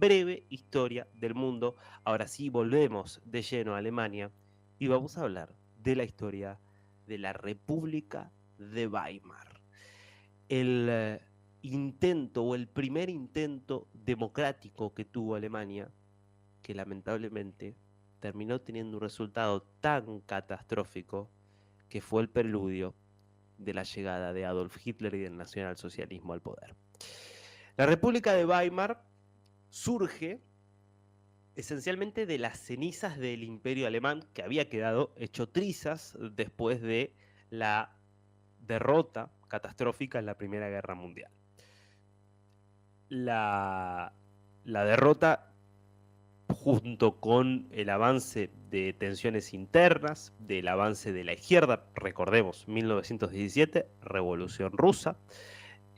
breve historia del mundo. Ahora sí, volvemos de lleno a Alemania y vamos a hablar de la historia de la República de Weimar. El intento o el primer intento democrático que tuvo Alemania, que lamentablemente terminó teniendo un resultado tan catastrófico que fue el preludio de la llegada de Adolf Hitler y del nacionalsocialismo al poder. La República de Weimar surge esencialmente de las cenizas del Imperio Alemán, que había quedado hecho trizas después de la derrota catastrófica en la Primera Guerra Mundial. La derrota, junto con el avance de tensiones internas, del avance de la izquierda, recordemos, 1917, Revolución Rusa.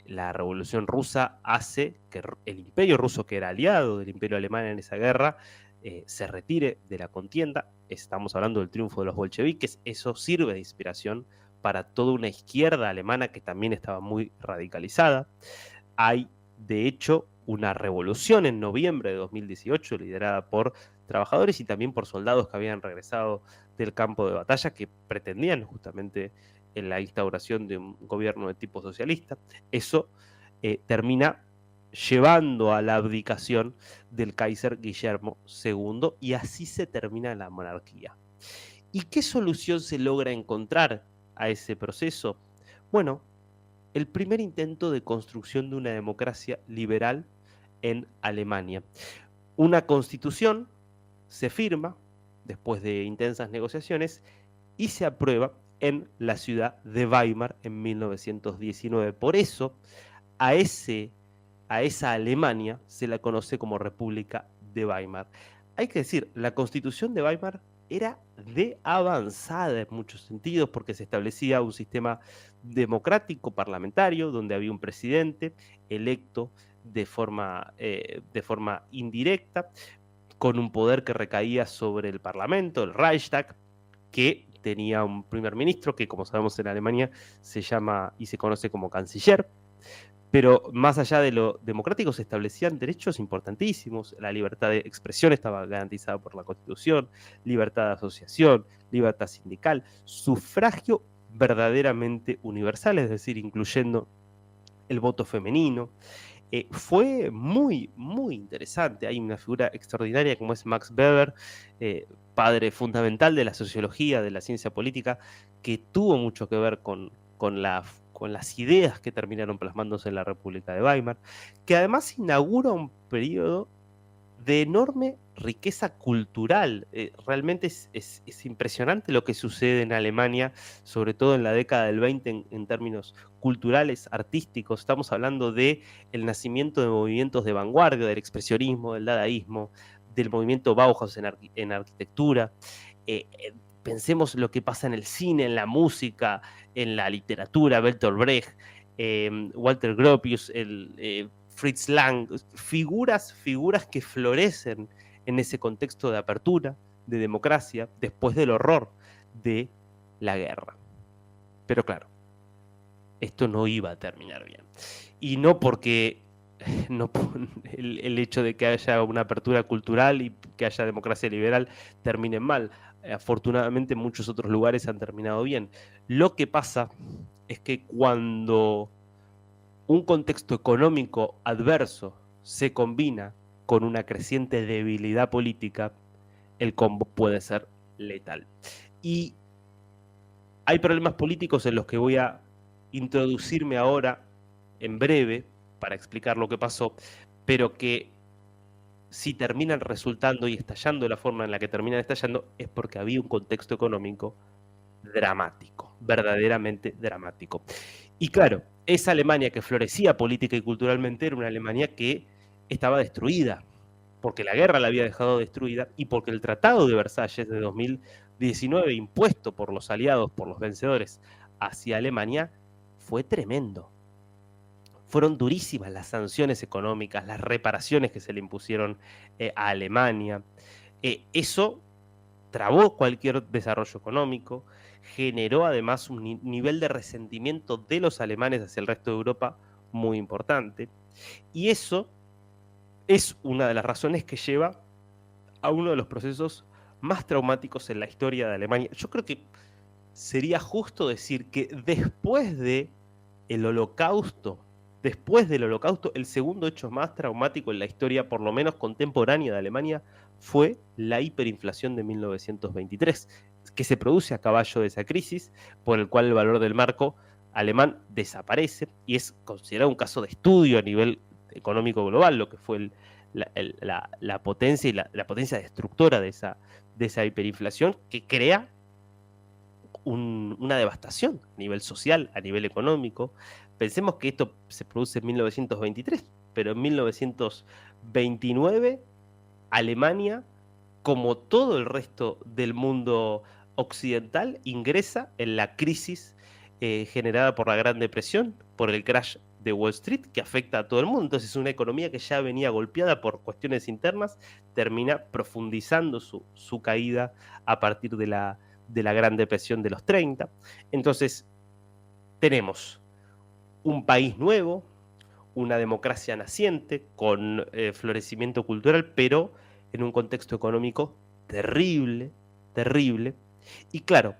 La Revolución Rusa hace que el Imperio Ruso, que era aliado del Imperio Alemán en esa guerra, se retire de la contienda. Estamos hablando del triunfo de los bolcheviques. Eso sirve de inspiración para toda una izquierda alemana que también estaba muy radicalizada. Hay, de hecho, una revolución en noviembre de 2018 liderada por trabajadores y también por soldados que habían regresado del campo de batalla, que pretendían justamente en la instauración de un gobierno de tipo socialista. Eso termina llevando a la abdicación del Kaiser Guillermo II y así se termina la monarquía. ¿Y qué solución se logra encontrar a ese proceso? Bueno, el primer intento de construcción de una democracia liberal en Alemania. Una constitución se firma después de intensas negociaciones y se aprueba en la ciudad de Weimar en 1919. Por eso, a esa Alemania se la conoce como República de Weimar. Hay que decir, la Constitución de Weimar era de avanzada en muchos sentidos porque se establecía un sistema democrático parlamentario donde había un presidente electo de forma indirecta, con un poder que recaía sobre el Parlamento, el Reichstag, que tenía un primer ministro que, como sabemos en Alemania, se llama y se conoce como canciller. Pero más allá de lo democrático se establecían derechos importantísimos. La libertad de expresión estaba garantizada por la Constitución, libertad de asociación, libertad sindical, sufragio verdaderamente universal, es decir, incluyendo el voto femenino. Fue muy, muy interesante. Hay una figura extraordinaria como es Max Weber, padre fundamental de la sociología, de la ciencia política, que tuvo mucho que ver con las ideas que terminaron plasmándose en la República de Weimar, que además inaugura un periodo de enorme riqueza cultural. Realmente es impresionante lo que sucede en Alemania, sobre todo en la década del 20 en términos culturales, artísticos. Estamos hablando de el nacimiento de movimientos de vanguardia, del expresionismo, del dadaísmo, del movimiento Bauhaus en arquitectura. Pensemos lo que pasa en el cine, en la música, en la literatura, Bertolt Brecht, Walter Gropius, Fritz Lang, figuras que florecen en ese contexto de apertura, de democracia, después del horror de la guerra. Pero claro, esto no iba a terminar bien. Y no porque el hecho de que haya una apertura cultural y que haya democracia liberal termine mal. Afortunadamente muchos otros lugares han terminado bien. Lo que pasa es que cuando un contexto económico adverso se combina con una creciente debilidad política, el combo puede ser letal. Y hay problemas políticos en los que voy a introducirme ahora en breve para explicar lo que pasó, pero que si terminan resultando y estallando de la forma en la que terminan estallando es porque había un contexto económico dramático, verdaderamente dramático. Y claro, esa Alemania que florecía política y culturalmente era una Alemania que estaba destruida, porque la guerra la había dejado destruida y porque el Tratado de Versalles de 2019, impuesto por los aliados, por los vencedores, hacia Alemania, fue tremendo. Fueron durísimas las sanciones económicas, las reparaciones que se le impusieron a Alemania. Eso trabó cualquier desarrollo económico, generó además un nivel de resentimiento de los alemanes hacia el resto de Europa muy importante. Y eso es una de las razones que lleva a uno de los procesos más traumáticos en la historia de Alemania. Yo creo que sería justo decir que después del Holocausto, el segundo hecho más traumático en la historia, por lo menos contemporánea de Alemania, fue la hiperinflación de 1923, que se produce a caballo de esa crisis, por el cual el valor del marco alemán desaparece y es considerado un caso de estudio a nivel económico global, lo que fue la potencia y la potencia destructora de esa hiperinflación, que crea una devastación a nivel social, a nivel económico. Pensemos que esto se produce en 1923, pero en 1929 Alemania, como todo el resto del mundo occidental, ingresa en la crisis generada por la Gran Depresión, por el crash de Wall Street, que afecta a todo el mundo. Entonces, una economía que ya venía golpeada por cuestiones internas termina profundizando su caída a partir de la Gran Depresión de los 30. Entonces, tenemos un país nuevo, una democracia naciente, con florecimiento cultural, pero en un contexto económico terrible, terrible. Y claro,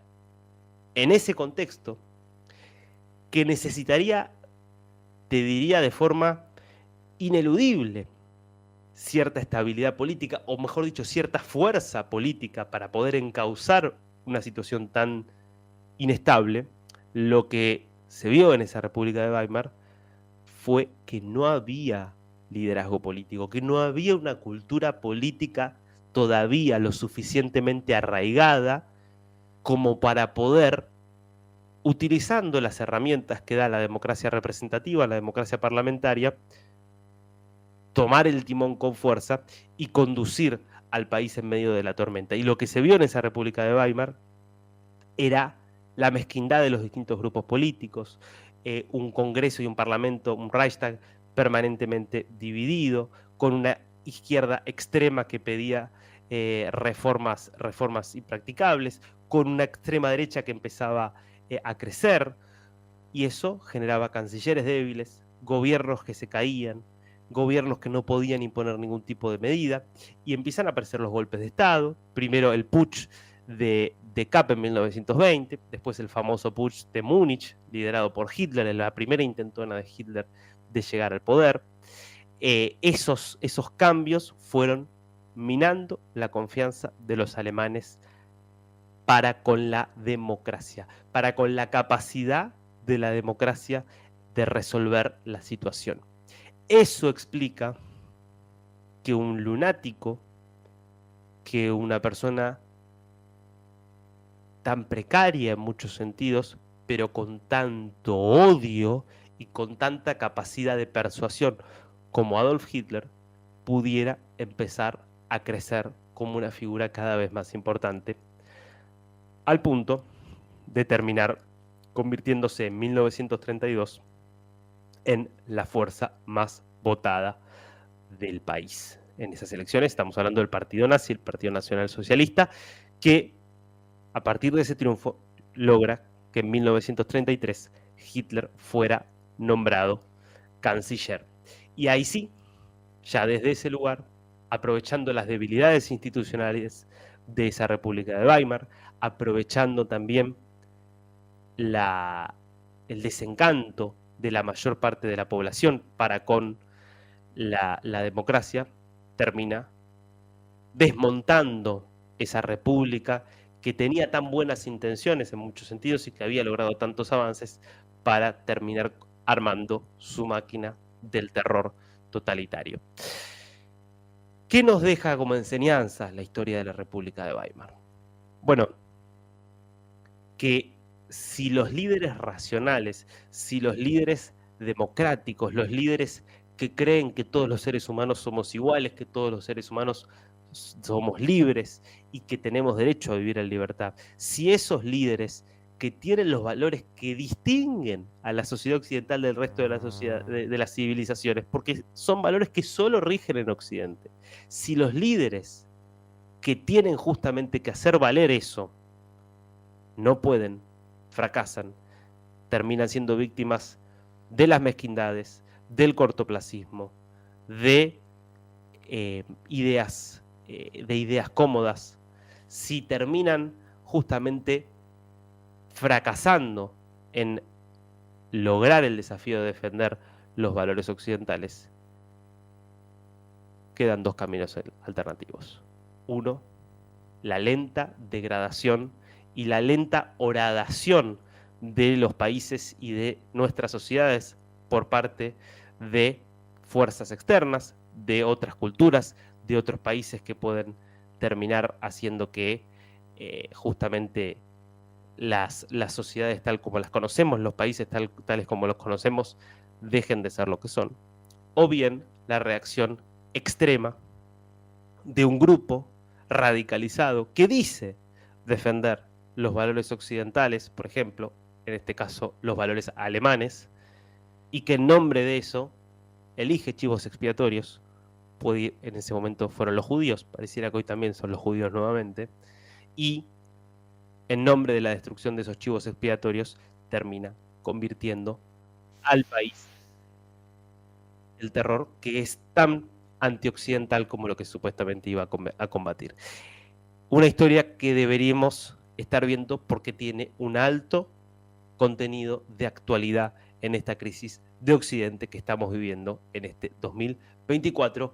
en ese contexto, que necesitaría, te diría de forma ineludible, cierta estabilidad política, o mejor dicho, cierta fuerza política para poder encauzar una situación tan inestable, lo que se vio en esa República de Weimar fue que no había liderazgo político, que no había una cultura política todavía lo suficientemente arraigada como para poder, utilizando las herramientas que da la democracia representativa, la democracia parlamentaria, tomar el timón con fuerza y conducir al país en medio de la tormenta. Y lo que se vio en esa República de Weimar era la mezquindad de los distintos grupos políticos, un Congreso y un Parlamento, un Reichstag permanentemente dividido, con una izquierda extrema que pedía reformas impracticables, con una extrema derecha que empezaba a crecer, y eso generaba cancilleres débiles, gobiernos que se caían, gobiernos que no podían imponer ningún tipo de medida, y empiezan a aparecer los golpes de Estado, primero el putsch de Kapp en 1920, después el famoso putsch de Múnich, liderado por Hitler, en la primera intentona de Hitler de llegar al poder. Esos cambios fueron minando la confianza de los alemanes para con la democracia, para con la capacidad de la democracia de resolver la situación. Eso explica que un lunático, que una persona tan precaria en muchos sentidos, pero con tanto odio y con tanta capacidad de persuasión como Adolf Hitler, pudiera empezar a crecer como una figura cada vez más importante, al punto de terminar convirtiéndose en 1932 en la fuerza más votada del país. En esas elecciones estamos hablando del partido nazi, el Partido Nacional Socialista, que a partir de ese triunfo logra que en 1933 Hitler fuera nombrado canciller. Y ahí sí, ya desde ese lugar, aprovechando las debilidades institucionales de esa República de Weimar, aprovechando también el desencanto de la mayor parte de la población para con la democracia, termina desmontando esa república que tenía tan buenas intenciones en muchos sentidos y que había logrado tantos avances para terminar armando su máquina del terror totalitario. ¿Qué nos deja como enseñanza la historia de la República de Weimar? Bueno, que si los líderes racionales, si los líderes democráticos, los líderes que creen que todos los seres humanos somos iguales, que todos los seres humanos somos libres y que tenemos derecho a vivir en libertad, si esos líderes que tienen los valores que distinguen a la sociedad occidental del resto de la sociedad, de las civilizaciones, porque son valores que solo rigen en Occidente, si los líderes que tienen justamente que hacer valer eso no pueden, fracasan, terminan siendo víctimas de las mezquindades, del cortoplacismo, de ideas, de ideas cómodas, si terminan justamente fracasando en lograr el desafío de defender los valores occidentales, quedan dos caminos alternativos. Uno, la lenta degradación y la lenta horadación de los países y de nuestras sociedades por parte de fuerzas externas, de otras culturas, de otros países que pueden terminar haciendo que justamente las sociedades tal como las conocemos, los países tales como los conocemos, dejen de ser lo que son. O bien la reacción extrema de un grupo radicalizado que dice defender los valores occidentales, por ejemplo, en este caso los valores alemanes, y que en nombre de eso elige chivos expiatorios. En ese momento fueron los judíos, pareciera que hoy también son los judíos nuevamente, y en nombre de la destrucción de esos chivos expiatorios termina convirtiendo al país el terror que es tan antioccidental como lo que supuestamente iba a combatir. Una historia que deberíamos estar viendo porque tiene un alto contenido de actualidad en esta crisis de Occidente que estamos viviendo en este 2024